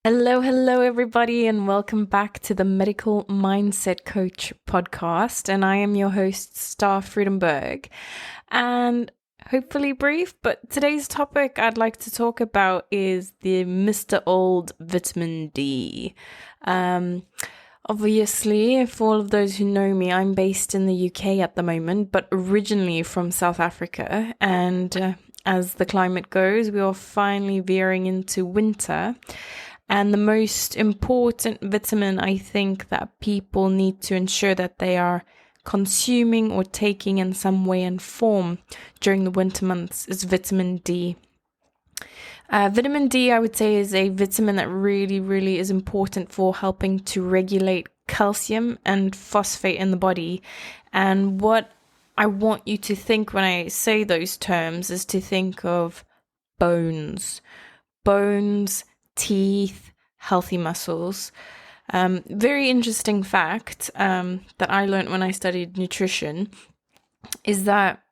Hello, everybody, and welcome back to the Medical Mindset Coach podcast. And I am your host, Star Friedenberg. And hopefully brief, but today's topic I'd like to talk about is the Mr. Old vitamin D. Obviously, for all of those who know me, I'm based in the UK at the moment, but originally from South Africa. And as the climate goes, we are finally veering into winter. And the most important vitamin I think that people need to ensure that they are consuming or taking in some way and form during the winter months is vitamin D. Vitamin D, I would say, is a vitamin that really is important for helping to regulate calcium and phosphate in the body. And what I want you to think when I say those terms is to think of bones, teeth, healthy muscles. Very interesting fact that I learned when I studied nutrition is that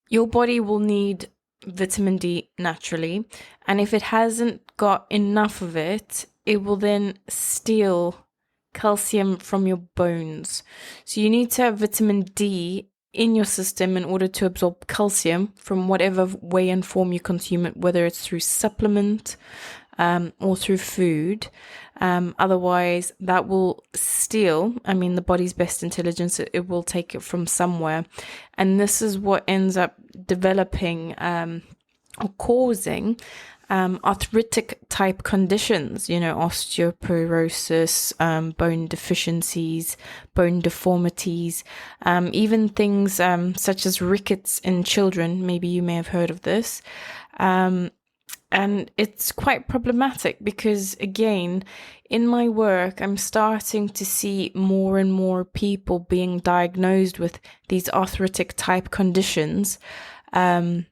your body will need vitamin D naturally, and if it hasn't got enough of it, it will then steal calcium from your bones. So you need to have vitamin D in your system in order to absorb calcium from whatever way and form you consume it, whether it's through supplement or through food. Otherwise, that will steal, the body's best intelligence, it will take it from somewhere. And this is what ends up developing or causing arthritic type conditions, osteoporosis, bone deficiencies, bone deformities, even things such as rickets in children. Maybe you may have heard of this. And it's quite problematic because, again, in my work, I'm starting to see more and more people being diagnosed with these arthritic type conditions. And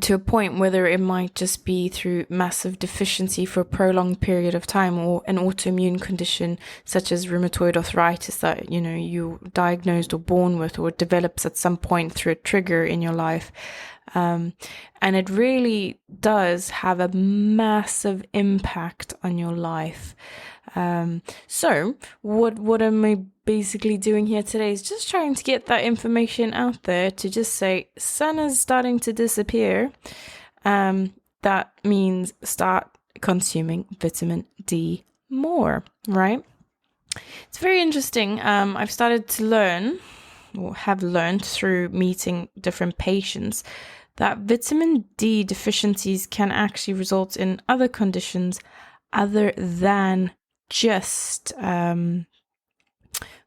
to a point whether it might just be through massive deficiency for a prolonged period of time, or an autoimmune condition such as rheumatoid arthritis that, you're diagnosed or born with, or develops at some point through a trigger in your life. And it really does have a massive impact on your life. So what am I basically doing here today is just trying to get that information out there to just say, sun is starting to disappear. That means start consuming vitamin D more, right? It's very interesting. I've started to learn, or have learned through meeting different patients, that vitamin D deficiencies can actually result in other conditions other than just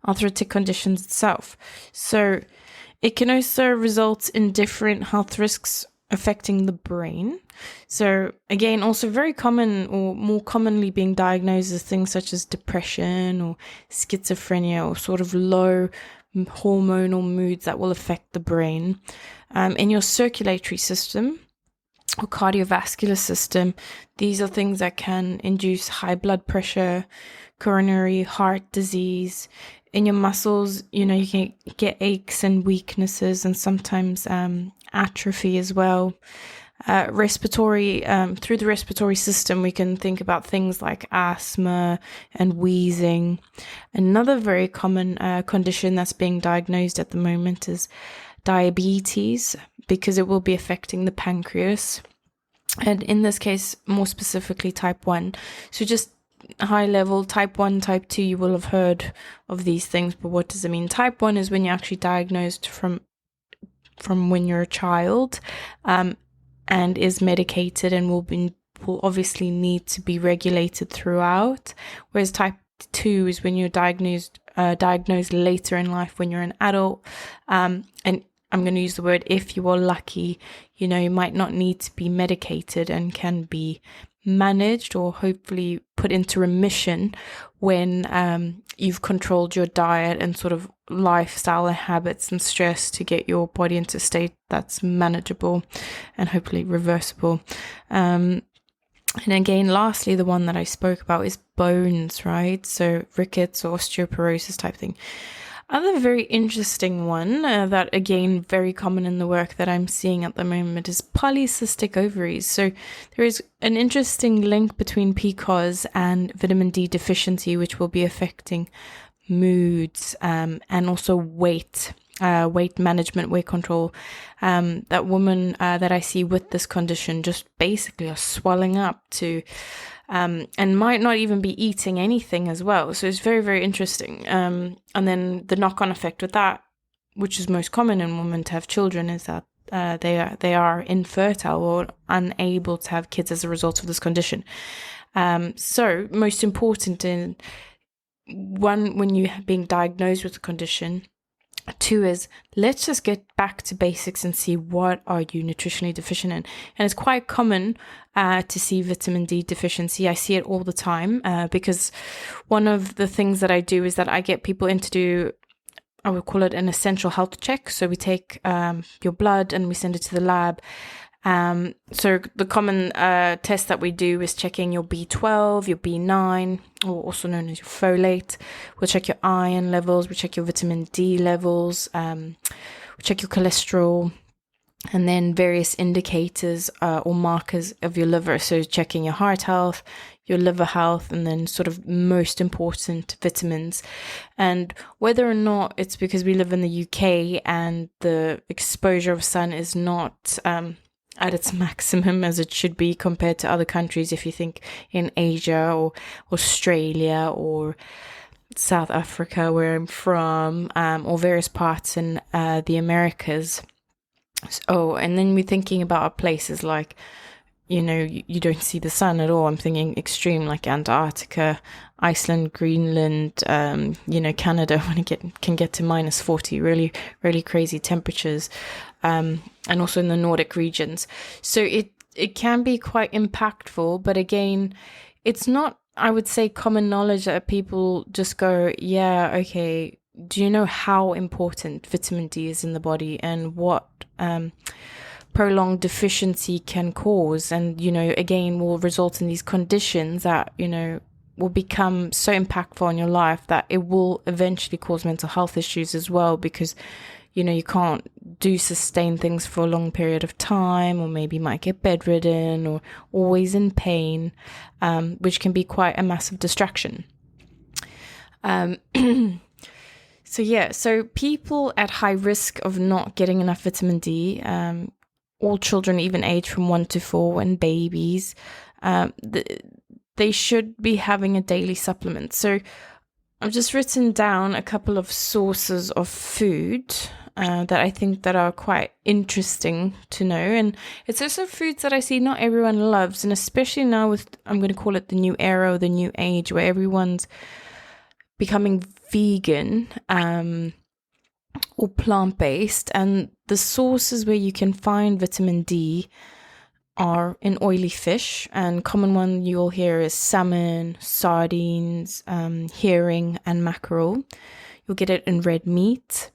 arthritic conditions itself. So it can also result in different health risks affecting the brain. So again, also very common, or more commonly being diagnosed as things such as depression or schizophrenia, or sort of low hormonal moods that will affect the brain. In your circulatory system or cardiovascular system, these are things that can induce high blood pressure, coronary heart disease. In your muscles, you can get aches and weaknesses, and sometimes atrophy as well. Respiratory, through the respiratory system, we can think about things like asthma and wheezing. Another very common condition that's being diagnosed at the moment is diabetes, because it will be affecting the pancreas. And in this case, more specifically, type 1. So just high level, type 1, type 2, you will have heard of these things, but what does it mean? Type 1 is when you're actually diagnosed from when you're a child, and is medicated and will obviously need to be regulated throughout. Whereas type 2 is when you're diagnosed later in life, when you're an adult. And I'm going to use the word if you are lucky, you might not need to be medicated and can be managed or hopefully put into remission when you've controlled your diet and sort of lifestyle and habits and stress to get your body into a state that's manageable and hopefully reversible. And again, lastly, the one that I spoke about is bones, right? So rickets or osteoporosis type thing. Other very interesting one that, again, very common in the work that I'm seeing at the moment is polycystic ovaries. So there is an interesting link between PCOS and vitamin D deficiency, which will be affecting moods and also weight management, weight control. That women that I see with this condition just basically are swelling up to and might not even be eating anything as well. So it's very, very interesting. And then the knock-on effect with that, which is most common in women to have children, is that they are infertile or unable to have kids as a result of this condition. So most important in one, when you're being diagnosed with the condition. Two is, let's just get back to basics and see what are you nutritionally deficient in. And it's quite common to see vitamin D deficiency. I see it all the time because one of the things that I do is that I get people in to do, I would call it an essential health check. So we take your blood and we send it to the lab. So the common test that we do is checking your B12, your B9, or also known as your folate. We'll check your iron levels, we check your vitamin D levels, we check your cholesterol, and then various indicators or markers of your liver. So checking your heart health, your liver health, and then sort of most important vitamins. And whether or not it's because we live in the UK and the exposure of sun is not at its maximum as it should be compared to other countries, if you think in Asia or Australia or South Africa, where I'm from, or various parts in the Americas. Oh, and then we're thinking about places like, you don't see the sun at all. I'm thinking extreme, like Antarctica, Iceland, Greenland, Canada, when it can get to minus 40, really, really crazy temperatures, and also in the Nordic regions. So it can be quite impactful, but again, it's not, I would say, common knowledge that people just go, yeah, okay, do you know how important vitamin D is in the body and what prolonged deficiency can cause, and again will result in these conditions that will become so impactful on your life that it will eventually cause mental health issues as well, because you can't do sustained things for a long period of time, or maybe you might get bedridden or always in pain, which can be quite a massive distraction. So people at high risk of not getting enough vitamin D, all children, even age from 1 to 4, and babies, they should be having a daily supplement. So I've just written down a couple of sources of food that I think that are quite interesting to know. And it's also foods that I see not everyone loves, and especially now with, I'm going to call it the new era or the new age, where everyone's becoming vegan or plant-based, and the sources where you can find vitamin D are in oily fish, and common one you'll hear is salmon, sardines, herring, and mackerel. You'll get it in red meat.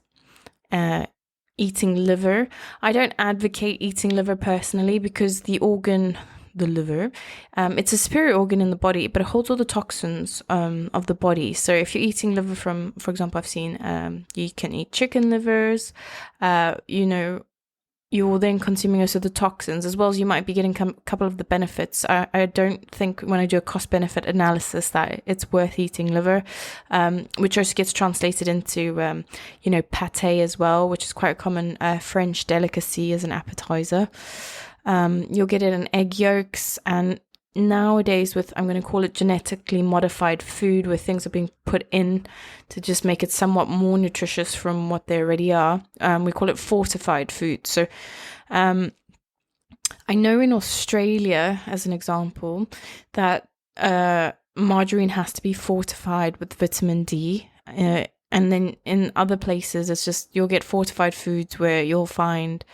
Eating liver. I don't advocate eating liver personally, because the liver, it's a superior organ in the body, but it holds all the toxins of the body. So if you're eating liver from, for example, I've seen you can eat chicken livers, you're then consuming also the toxins, as well as you might be getting a couple of the benefits. I don't think, when I do a cost-benefit analysis, that it's worth eating liver, which also gets translated into, pâté as well, which is quite a common French delicacy as an appetizer. You'll get it in egg yolks, and nowadays with, I'm going to call it genetically modified food, where things are being put in to just make it somewhat more nutritious from what they already are. We call it fortified food. So I know in Australia, as an example, that margarine has to be fortified with vitamin D. And then in other places, it's just, you'll get fortified foods where you'll find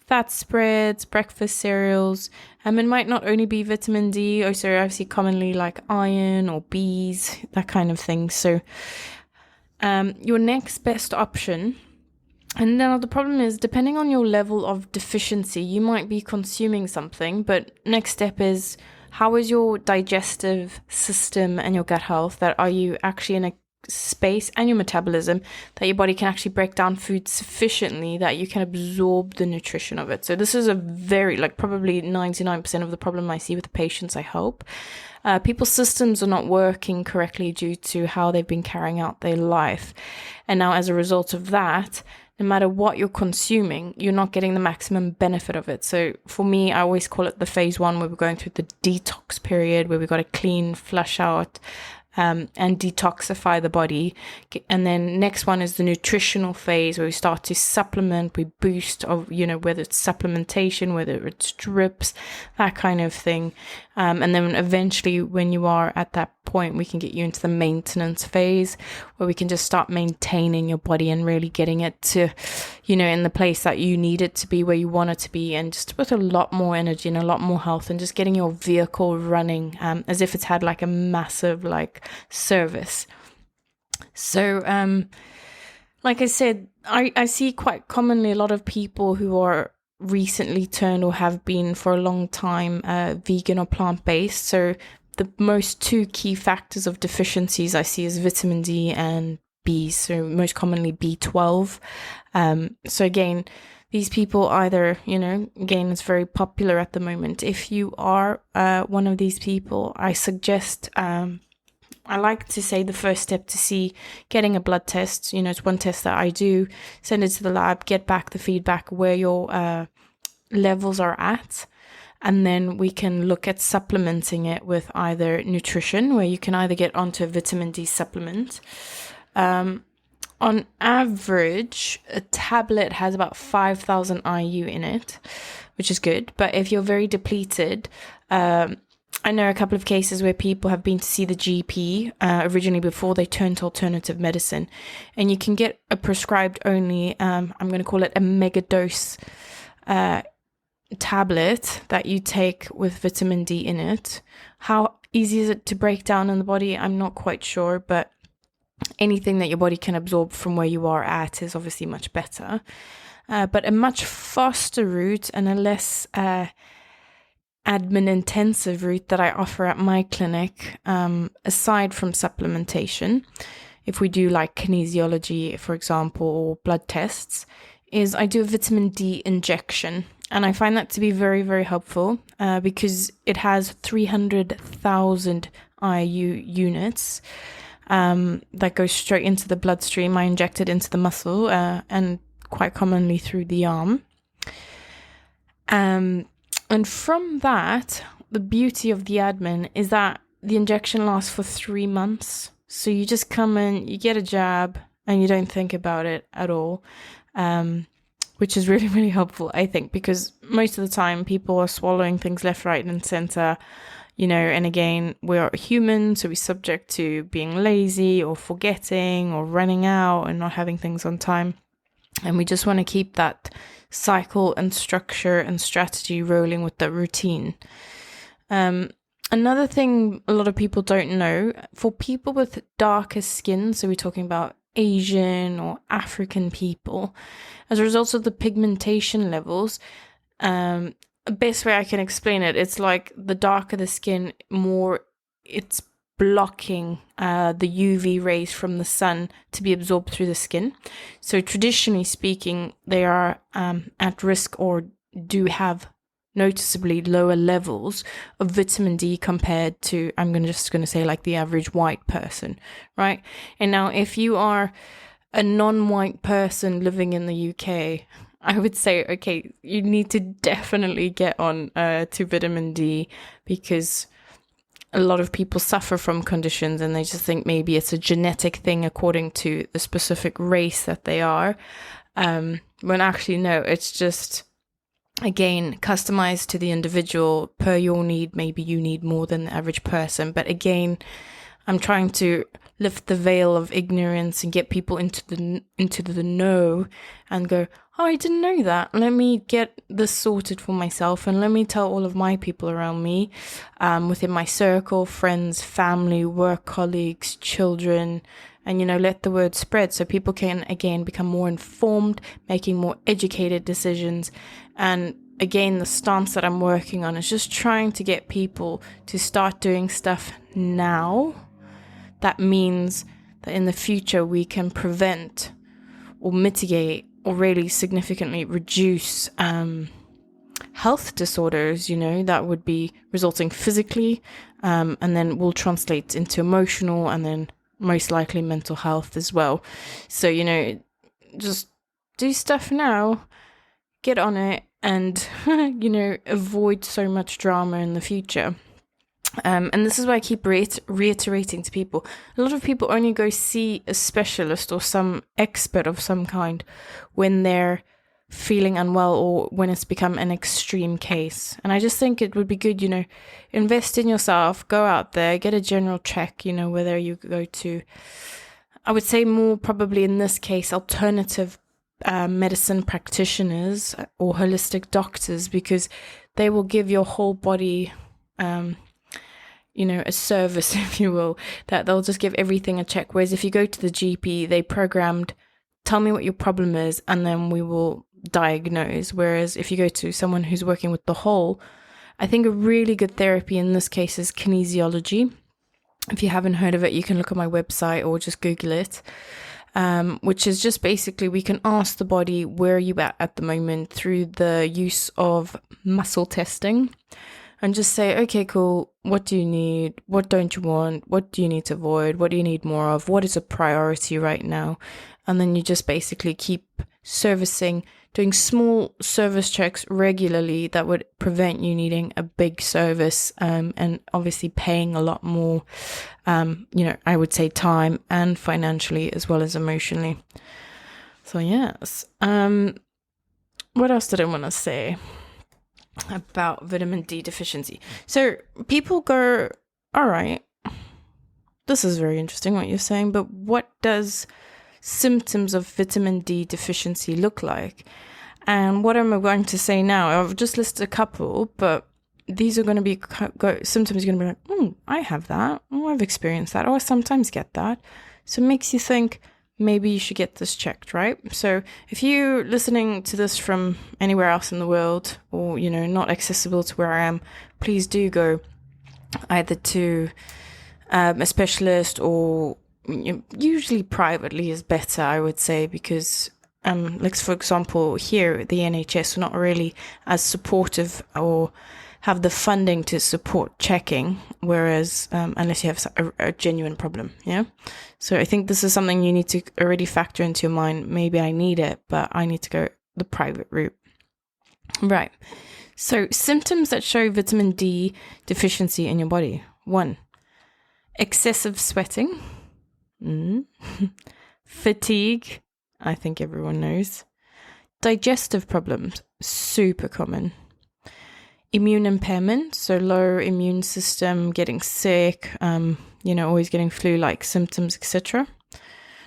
fat spreads, breakfast cereals. It might not only be vitamin D, also obviously commonly like iron or Bs, that kind of thing. So your next best option, and now the problem is, depending on your level of deficiency, you might be consuming something, but next step is, how is your digestive system and your gut health? That are you actually in space and your metabolism, that your body can actually break down food sufficiently that you can absorb the nutrition of it. So this is a very, like, probably 99% of the problem I see with the patients, I hope. People's systems are not working correctly due to how they've been carrying out their life. And now as a result of that, no matter what you're consuming, you're not getting the maximum benefit of it. So for me, I always call it the phase 1, where we're going through the detox period, where we've got to clean, flush out, and detoxify the body. And then next one is the nutritional phase, where we start to supplement, we boost, of, whether it's supplementation, whether it's drips, that kind of thing. And then eventually, when you are at that point, we can get you into the maintenance phase, where we can just start maintaining your body and really getting it to, in the place that you need it to be, where you want it to be, and just with a lot more energy and a lot more health, and just getting your vehicle running as if it's had like a massive service. So like I said, I see quite commonly a lot of people who are recently turned or have been for a long time vegan or plant-based. So the most two key factors of deficiencies I see is vitamin D and B, so most commonly B12. So again, these people either, again, it's very popular at the moment. If you are one of these people, I suggest, I like to say the first step to see getting a blood test. It's one test that I do, send it to the lab, get back the feedback where your levels are at. And then we can look at supplementing it with either nutrition, where you can either get onto a vitamin D supplement. On average, a tablet has about 5,000 IU in it, which is good. But if you're very depleted, I know a couple of cases where people have been to see the GP originally before they turned to alternative medicine. And you can get a prescribed only, I'm going to call it a mega dose tablet that you take with vitamin D in it. How easy is it to break down in the body? I'm not quite sure, but anything that your body can absorb from where you are at is obviously much better. But a much faster route and a less admin intensive route that I offer at my clinic, aside from supplementation, if we do like kinesiology, for example, or blood tests, is I do a vitamin D injection. And I find that to be very, very helpful because it has 300,000 IU units that go straight into the bloodstream. I inject it into the muscle and quite commonly through the arm. And from that, the beauty of the admin is that the injection lasts for 3 months. So you just come in, you get a jab, and you don't think about it at all. Which is really, really helpful, I think, because most of the time people are swallowing things left, right, and center, and again, we're human, so we're subject to being lazy or forgetting or running out and not having things on time. And we just want to keep that cycle and structure and strategy rolling with the routine. Another thing a lot of people don't know, for people with darker skin, so we're talking about Asian or African people, as a result of the pigmentation levels, the best way I can explain it, it's like the darker the skin, more it's blocking the UV rays from the sun to be absorbed through the skin. So traditionally speaking, they are at risk or do have noticeably lower levels of vitamin D compared to, just going to say like the average white person, right? And now if you are a non-white person living in the UK, I would say, okay, you need to definitely get on to vitamin D, because a lot of people suffer from conditions and they just think maybe it's a genetic thing according to the specific race that they are. When actually, no, it's just, again, customized to the individual per your need. Maybe you need more than the average person. But again, I'm trying to lift the veil of ignorance and get people into the know and go, oh, I didn't know that. Let me get this sorted for myself, and let me tell all of my people around me, within my circle, friends, family, work colleagues, children, and, let the word spread so people can, again, become more informed, making more educated decisions. And again, the stance that I'm working on is just trying to get people to start doing stuff now. That means that in the future we can prevent or mitigate or really significantly reduce health disorders, that would be resulting physically, and then will translate into emotional and then most likely mental health as well. So, just do stuff now, get on it, and, avoid so much drama in the future. And this is why I keep reiterating to people. A lot of people only go see a specialist or some expert of some kind when they're feeling unwell or when it's become an extreme case. And I just think it would be good, invest in yourself, go out there, get a general check, whether you go to, I would say more probably in this case, alternative medicine practitioners or holistic doctors, because they will give your whole body a service, if you will, that they'll just give everything a check. Whereas if you go to the GP, they programmed, tell me what your problem is, and then we will diagnose. Whereas if you go to someone who's working with the whole, I think a really good therapy in this case is kinesiology. If you haven't heard of it, you can look at my website or just Google it, which is just basically we can ask the body where are you at the moment through the use of muscle testing. And just say, okay, cool, what do you need? What don't you want? What do you need to avoid? What do you need more of? What is a priority right now? And then you just basically keep servicing, doing small service checks regularly that would prevent you needing a big service, and obviously paying a lot more, I would say time and financially as well as emotionally. So yes. What else did I want to say about vitamin D deficiency? So people go, all right, this is very interesting what you're saying, but what does symptoms of vitamin D deficiency look like? And what am I going to say now? I've just listed a couple, but these are going to be symptoms. You're going to be like, I have that. Oh, I've experienced that. Oh, I sometimes get that. So it makes you think, maybe you should get this checked, right? So if you're listening to this from anywhere else in the world or, not accessible to where I am, please do go either to a specialist or usually privately is better, I would say, because like for example, here the NHS are not really as supportive or have the funding to support checking, whereas unless you have a genuine problem, yeah? So I think this is something you need to already factor into your mind. Maybe I need it, but I need to go the private route. Right. So symptoms that show vitamin D deficiency in your body. 1, excessive sweating. Fatigue. I think everyone knows. Digestive problems. Super common. Immune impairment, so low immune system, getting sick, always getting flu-like symptoms, etc.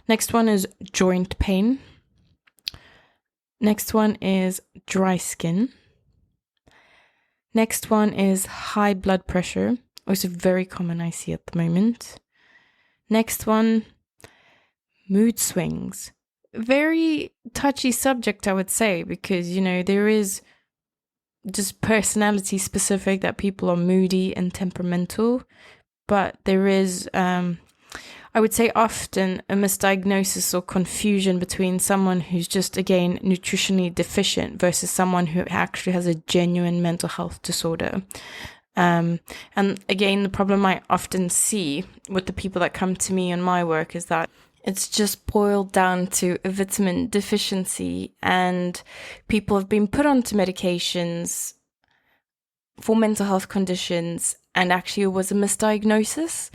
Next one is joint pain. Next one is dry skin. Next one is high blood pressure, also very common I see at the moment. Next one, mood swings. Very touchy subject, I would say, because, there is just personality specific that people are moody and temperamental, but there is, I would say often a misdiagnosis or confusion between someone who's just, again, nutritionally deficient versus someone who actually has a genuine mental health disorder. And again, the problem I often see with the people that come to me in my work is that it's just boiled down to a vitamin deficiency, and people have been put onto medications for mental health conditions, and actually it was a misdiagnosis.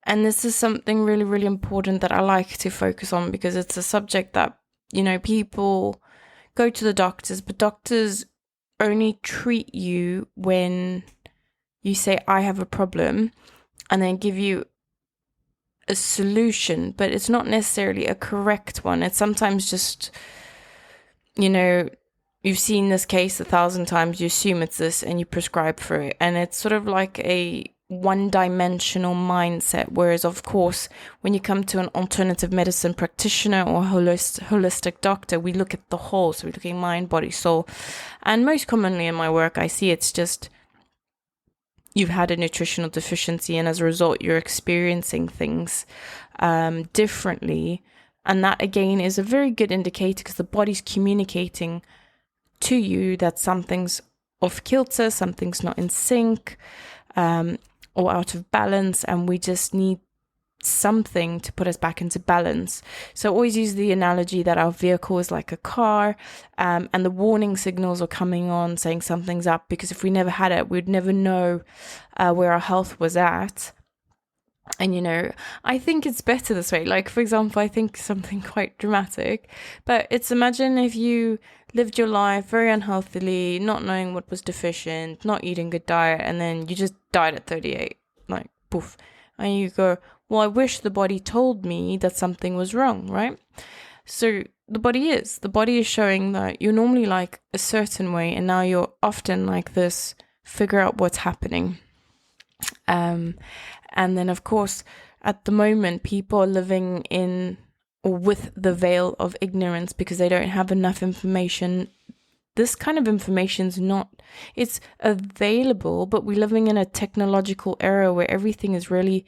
And this is something really, really important that I like to focus on, because it's a subject that, people go to the doctors, but doctors only treat you when you say, I have a problem, and then give you a solution, but it's not necessarily a correct one. It's sometimes just, you've seen this case 1,000 times, you assume it's this and you prescribe for it. And it's sort of like a one-dimensional mindset. Whereas, of course, when you come to an alternative medicine practitioner or holistic doctor, we look at the whole. So we're looking mind, body, soul. And most commonly in my work, I see it's just, you've had a nutritional deficiency, and as a result, you're experiencing things differently. And that, again, is a very good indicator because the body's communicating to you that something's off kilter, something's not in sync, or out of balance, and we just need something to put us back into balance. So I always use the analogy that our vehicle is like a car, and the warning signals are coming on saying something's up, because if we never had it, we'd never know where our health was at. And, I think it's better this way. Like, for example, I think something quite dramatic, but it's, imagine if you lived your life very unhealthily, not knowing what was deficient, not eating good diet, and then you just died at 38, like, poof. And you go, well, I wish the body told me that something was wrong, right? So the body is showing that you're normally like a certain way, and now you're often like this, figure out what's happening. And then, of course, at the moment, people are living in or with the veil of ignorance because they don't have enough information. This kind of information's it's available, but we're living in a technological era where everything is really,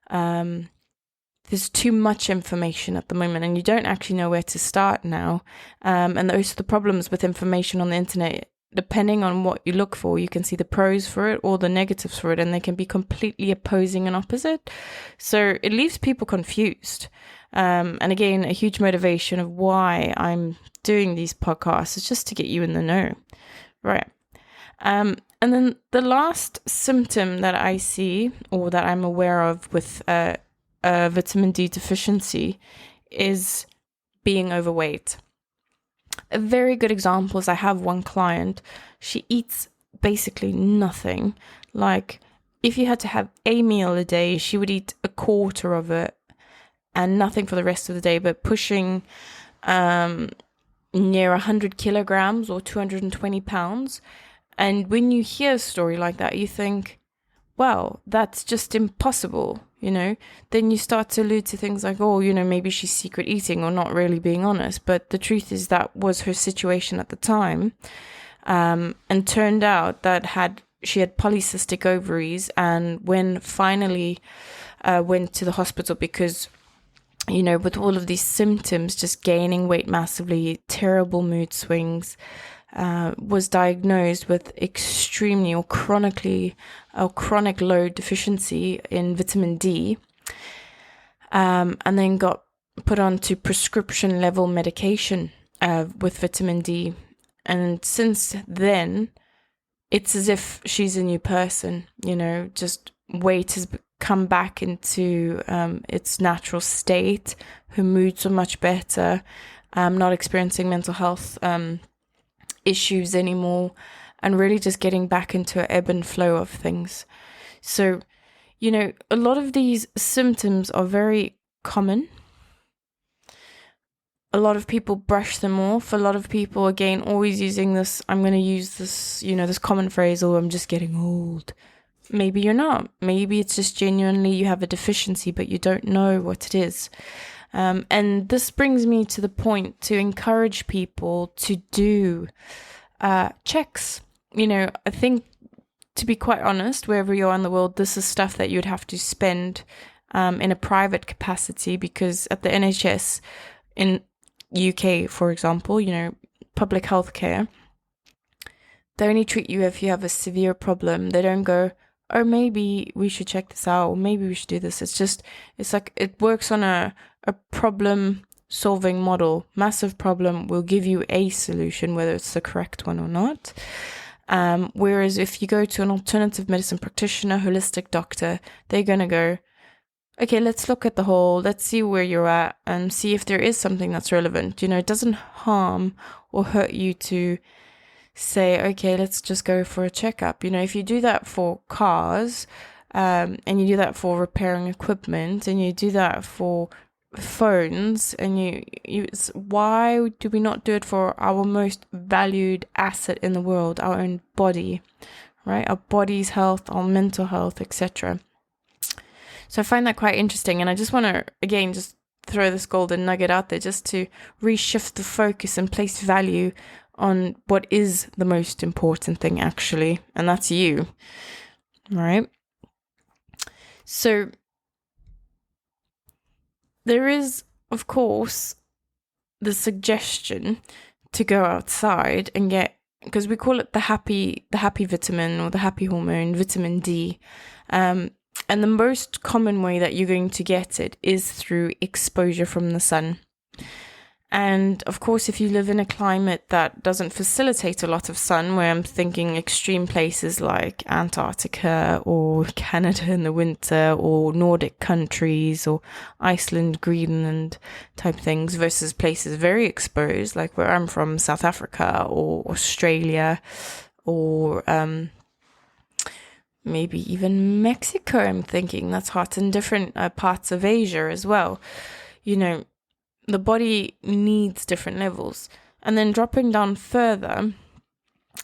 there's too much information at the moment, and you don't actually know where to start now. And those are the problems with information on the internet. Depending on what you look for, you can see the pros for it or the negatives for it, and they can be completely opposing and opposite. So it leaves people confused. And again, a huge motivation of why I'm doing these podcasts is just to get you in the know. Right. And then the last symptom that I see, or that I'm aware of with vitamin D deficiency, is being overweight. A very good example is I have one client, she eats basically nothing. Like, if you had to have a meal a day, she would eat a quarter of it and nothing for the rest of the day, but pushing near 100 kilograms or 220 pounds. And when you hear a story like that, you think, wow, that's just impossible, Then you start to allude to things like, oh, maybe she's secret eating or not really being honest. But the truth is that was her situation at the time. And turned out that she had polycystic ovaries, and when finally went to the hospital because, with all of these symptoms, just gaining weight massively, terrible mood swings, was diagnosed with extremely or chronic low deficiency in vitamin D, and then got put onto prescription level medication with vitamin D. And since then, it's as if she's a new person, just weight has come back into its natural state. Her moods are much better, not experiencing mental health issues anymore, and really just getting back into an ebb and flow of things. So, a lot of these symptoms are very common. A lot of people brush them off. A lot of people, again, always using this, I'm going to use this, this common phrase, oh, I'm just getting old. Maybe you're not. Maybe it's just genuinely you have a deficiency, but you don't know what it is. And this brings me to the point to encourage people to do checks. I think, to be quite honest, wherever you are in the world, this is stuff that you'd have to spend in a private capacity, because at the NHS in UK, for example, public healthcare, they only treat you if you have a severe problem. They don't go, oh, maybe we should check this out, or maybe we should do this. It's like it works on a problem solving model. Massive problem will give you a solution, whether it's the correct one or not. Whereas if you go to an alternative medicine practitioner, holistic doctor, they're going to go, okay, let's look at the whole, let's see where you're at and see if there is something that's relevant. It doesn't harm or hurt you to say, okay, let's just go for a checkup. If you do that for cars, and you do that for repairing equipment, and you do that for phones, and why do we not do it for our most valued asset in the world, our own body, right? Our body's health, our mental health, etc. So I find that quite interesting, and I just want to, again, just throw this golden nugget out there just to reshift the focus and place value on what is the most important thing, actually, and that's you. right? So there is, of course, the suggestion to go outside and get, because we call it the happy vitamin or the happy hormone, vitamin D. And the most common way that you're going to get it is through exposure from the sun. And of course, if you live in a climate that doesn't facilitate a lot of sun, where I'm thinking extreme places like Antarctica or Canada in the winter, or Nordic countries or Iceland, Greenland type things, versus places very exposed, like where I'm from, South Africa or Australia, or maybe even Mexico, I'm thinking that's hot, in different parts of Asia as well. You know, the body needs different levels. And then dropping down further,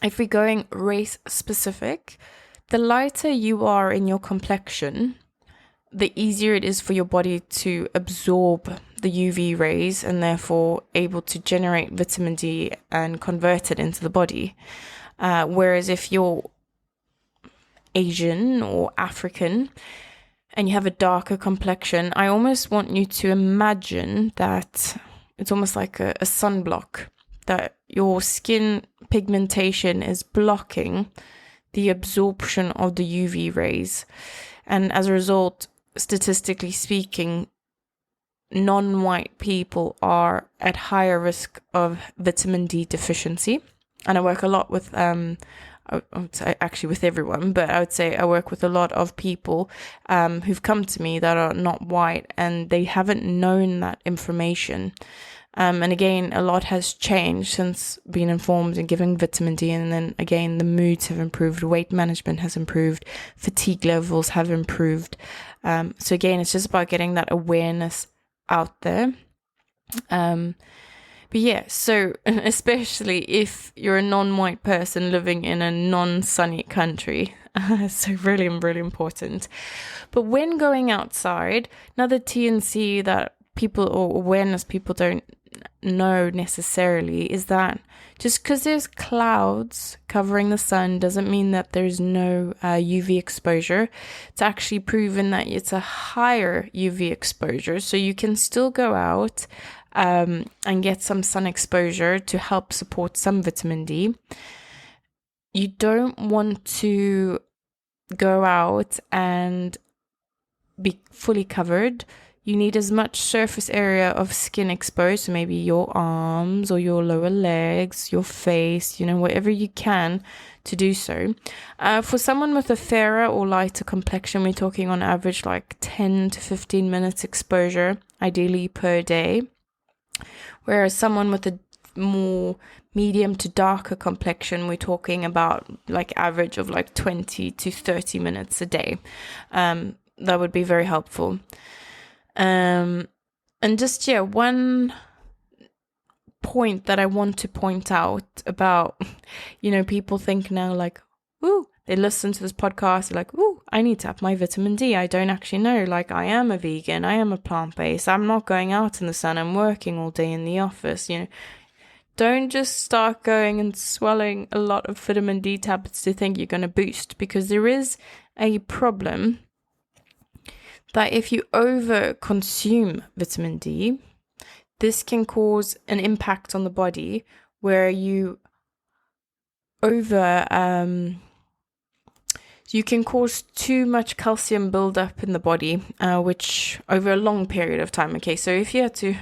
if we're going race specific, the lighter you are in your complexion, the easier it is for your body to absorb the UV rays and therefore able to generate vitamin D and convert it into the body. Whereas if you're Asian or African and you have a darker complexion, I almost want you to imagine that it's almost like a sunblock, that your skin pigmentation is blocking the absorption of the UV rays. And as a result, statistically speaking, non-white people are at higher risk of vitamin D deficiency. And I work a lot with I would say actually with everyone, but I would say I work with a lot of people who've come to me that are not white, and they haven't known that information. And again, a lot has changed since being informed and giving vitamin D. And then again, the moods have improved, weight management has improved, fatigue levels have improved. So again, it's just about getting that awareness out there. But yeah, so especially if you're a non-white person living in a non-sunny country, so really, really important. But when going outside, another T&C that people, or awareness people don't know necessarily, is that just because there's clouds covering the sun doesn't mean that there's no UV exposure. It's actually proven that it's a higher UV exposure, so you can still go out and get some sun exposure to help support some vitamin D. You don't want to go out and be fully covered. You need as much surface area of skin exposed, so maybe your arms or your lower legs, your face, whatever you can to do so. For someone with a fairer or lighter complexion, we're talking on average like 10 to 15 minutes exposure, ideally per day. Whereas someone with a more medium to darker complexion, we're talking about like average of like 20 to 30 minutes a day. That would be very helpful. And just, one point that I want to point out about, people think now like, ooh, they listen to this podcast, they're like, ooh, I need to up my vitamin D. I don't actually know, like I am a vegan, I am a plant-based, I'm not going out in the sun, I'm working all day in the office, Don't just start going and swallowing a lot of vitamin D tablets to think you're going to boost, because there is a problem that if you over consume vitamin D, this can cause an impact on the body where you you can cause too much calcium buildup in the body, which over a long period of time. Okay, so if you had to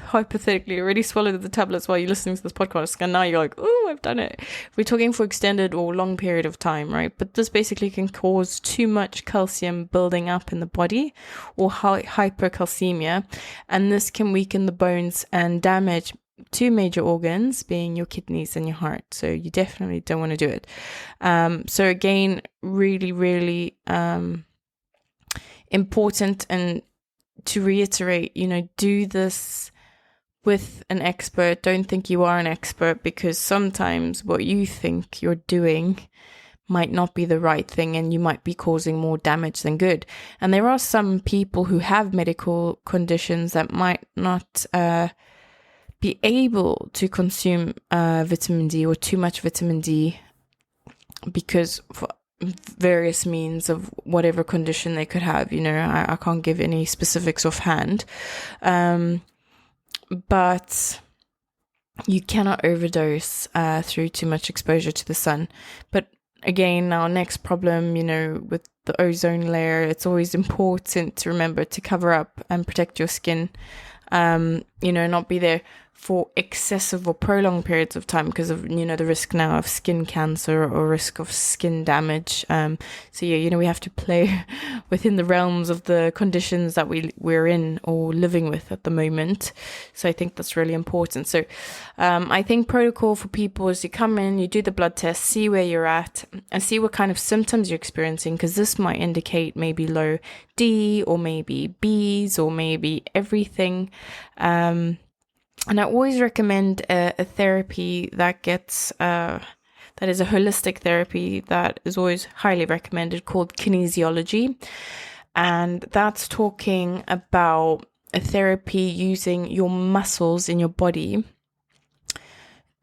hypothetically already swallow the tablets while you're listening to this podcast, and now you're like, oh, I've done it. We're talking for extended or long period of time, right? But this basically can cause too much calcium building up in the body, or hypercalcemia, and this can weaken the bones and damage two major organs, being your kidneys and your heart. So you definitely don't want to do it. So again, really, really important. And to reiterate, do this with an expert. Don't think you are an expert, because sometimes what you think you're doing might not be the right thing, and you might be causing more damage than good. And there are some people who have medical conditions that might not be able to consume vitamin D or too much vitamin D, because various means of whatever condition they could have. I can't give any specifics offhand. But you cannot overdose through too much exposure to the sun. But again, our next problem, with the ozone layer, it's always important to remember to cover up and protect your skin. Not be there for excessive or prolonged periods of time because of, the risk now of skin cancer or risk of skin damage. We have to play within the realms of the conditions that we're in or living with at the moment. So I think that's really important. So I think protocol for people is you come in, you do the blood test, see where you're at and see what kind of symptoms you're experiencing, because this might indicate maybe low D or maybe Bs or maybe everything. And I always recommend a therapy that gets, that is a holistic therapy that is always highly recommended, called kinesiology. And that's talking about a therapy using your muscles in your body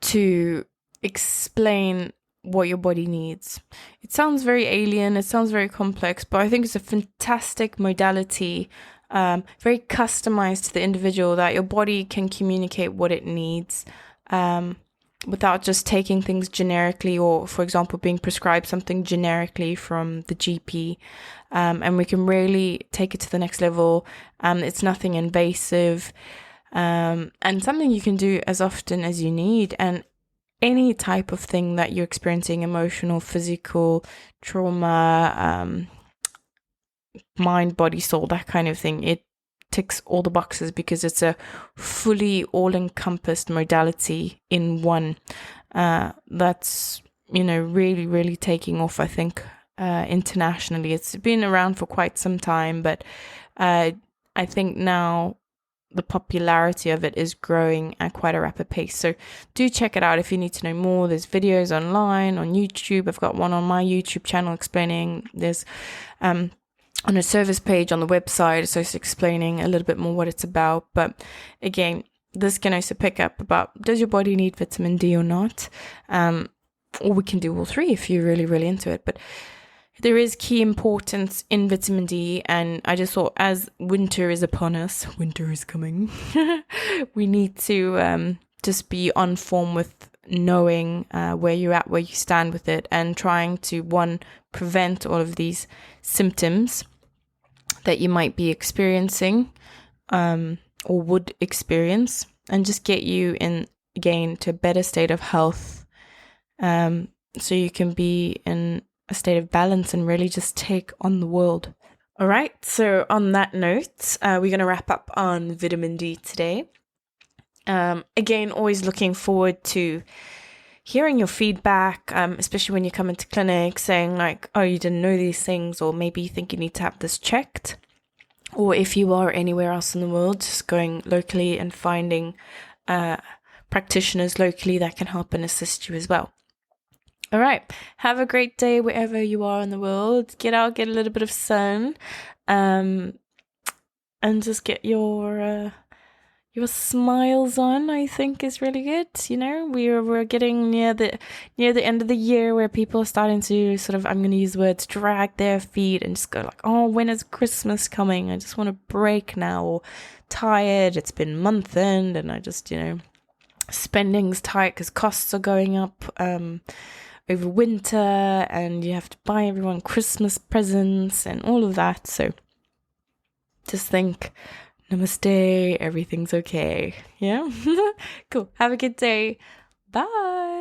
to explain what your body needs. It sounds very alien, it sounds very complex, but I think it's a fantastic modality, very customized to the individual, that your body can communicate what it needs without just taking things generically, or, for example, being prescribed something generically from the GP. And we can really take it to the next level. It's nothing invasive, and something you can do as often as you need. And any type of thing that you're experiencing, emotional, physical, trauma, mind, body, soul, that kind of thing, it ticks all the boxes because it's a fully all-encompassed modality in one. That's, really, really taking off, I think, internationally. It's been around for quite some time, but I think now the popularity of it is growing at quite a rapid pace. So do check it out if you need to know more. There's videos online on YouTube. I've got one on my YouTube channel explaining. There's on a service page on the website, so it's explaining a little bit more what it's about. But again, this can also pick up about, does your body need vitamin D or not? Or we can do all three if you're really, really into it. But there is key importance in vitamin D, and I just thought, as winter is upon us, winter is coming, we need to just be on form with knowing where you're at, where you stand with it, and trying to, one, prevent all of these symptoms that you might be experiencing or would experience, and just get you in, again, to a better state of health, so you can be in a state of balance and really just take on the world. All right, so on that note, we're going to wrap up on vitamin D today. Again, always looking forward to hearing your feedback, especially when you come into clinic saying like, oh, you didn't know these things, or maybe you think you need to have this checked. Or if you are anywhere else in the world, just going locally and finding practitioners locally that can help and assist you as well. All right. Have a great day wherever you are in the world. Get out, get a little bit of sun, and just get your smiles on. I think is really good. We're getting near the end of the year where people are starting to sort of, I'm going to use the words, drag their feet and just go like, oh, when is Christmas coming? I just want to break now, or tired. It's been month end, and I just, spending's tight because costs are going up over winter, and you have to buy everyone Christmas presents and all of that. So just think, namaste, everything's okay. Yeah? Cool. Have a good day. Bye.